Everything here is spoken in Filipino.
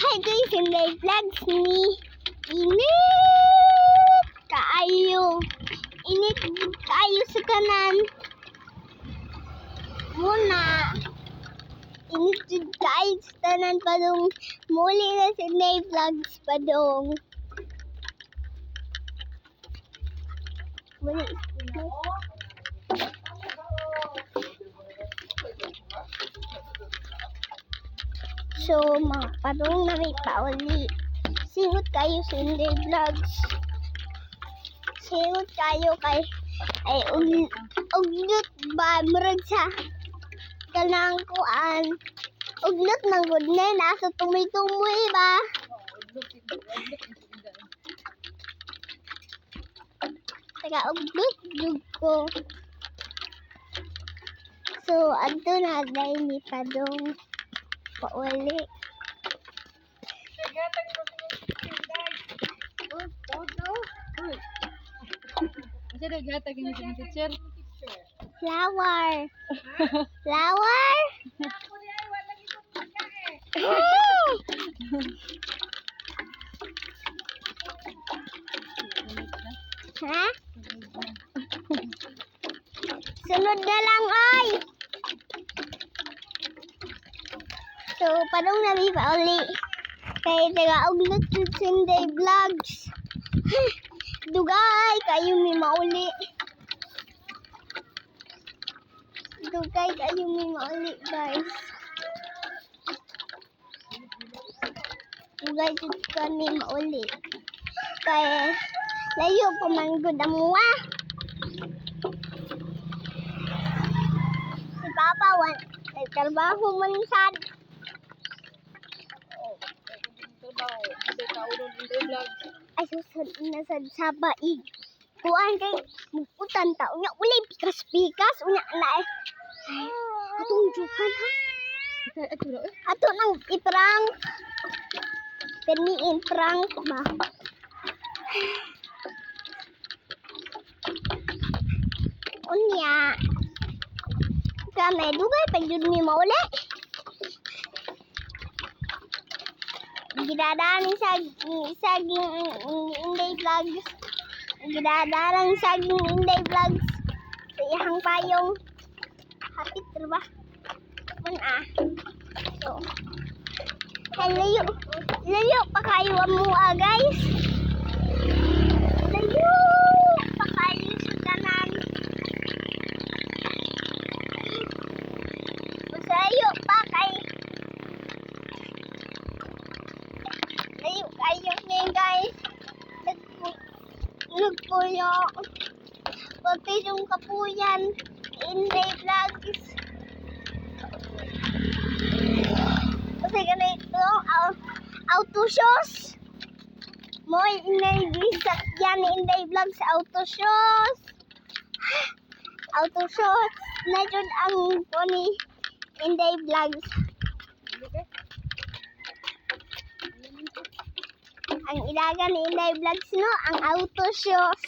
Hi guys, Inday vlogs ni init kaayo. Init kaayo sa kanan. Muna. Init jud kaayo sa tanan padong muli na sa Inday vlogs padong. Muli. So, mga padong na may pauli. Singot kayo sa Inday vlogs. Singot kayo kay ay ugnot ba murag sa kanang kuan. Ugnot ng good na nasa tumoy-tumoy ba? Taga ugnot jud ko. So, adto na dai ni padong pauli. Flower. Flower? Ha? Sunod na lang ay. So, padong nabi pa uli. Kay taga-ugnot jud sa Inday vlogs. Dugay kayo may mauli. Dugay kayo may mauli, guys. Dugay jud kami mauli. Kay layo pa man gud ang muwa. Si Papa nagtrabaho man sad. Ay, susod na sa baig. Kuan kay mukutan ta. Unya, uli pikas-pikas. Unya, na eh. Atong jukan ha. Ato nang iprang. Perniin prank ba? Unya. Kamay, dugay pa jud mi mauli. Gidadaran saging Inday vlogs. Gidadaran saging Inday vlogs. Sa iyang payong. Hapit ba? Man ah. So. Layo. Layo pa kayo ang mua, guys. Layo pa kayo sa kanan. Masayo pa kayo. Layo kayo niya, guys. Nagpuyo. Pati yung kapuyan. Inday vlogs. Kasi ganito, auto shows. Mo'y inay-gisak yan ni Inday vlogs sa auto shows. Auto shows. Na dyan ang poni Inday vlogs. Ang ilaga ni Inday vlogs no, ang auto shows.